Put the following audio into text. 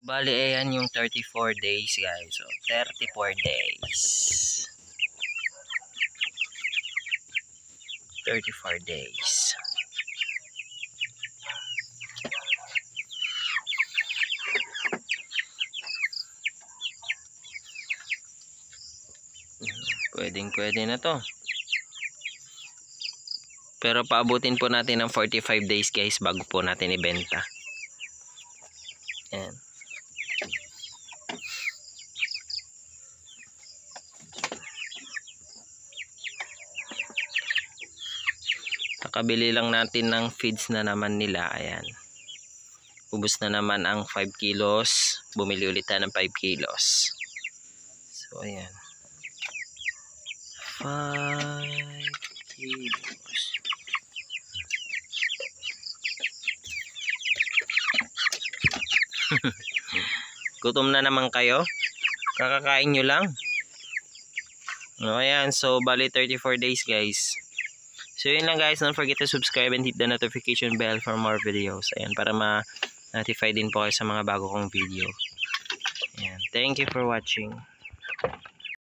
Bali, ayan yung 34 days guys. So, 34 days. 34 days. Pwede na to. Pero paabutin po natin ng 45 days guys bago po natin ibenta. Ayan. Nakabili lang natin ng feeds na naman nila. Ayan. Ubus na naman ang 5 kilos. Bumili ulit tayo ng 5 kilos. So ayan. 5 kilos. Gutom na naman kayo? Kakakain nyo lang? O ayan. So bali 34 days guys. So yun lang guys, don't forget to subscribe and hit the notification bell for more videos. Ayan, para ma-notify din po kayo sa mga bago kong video. Ayan, thank you for watching.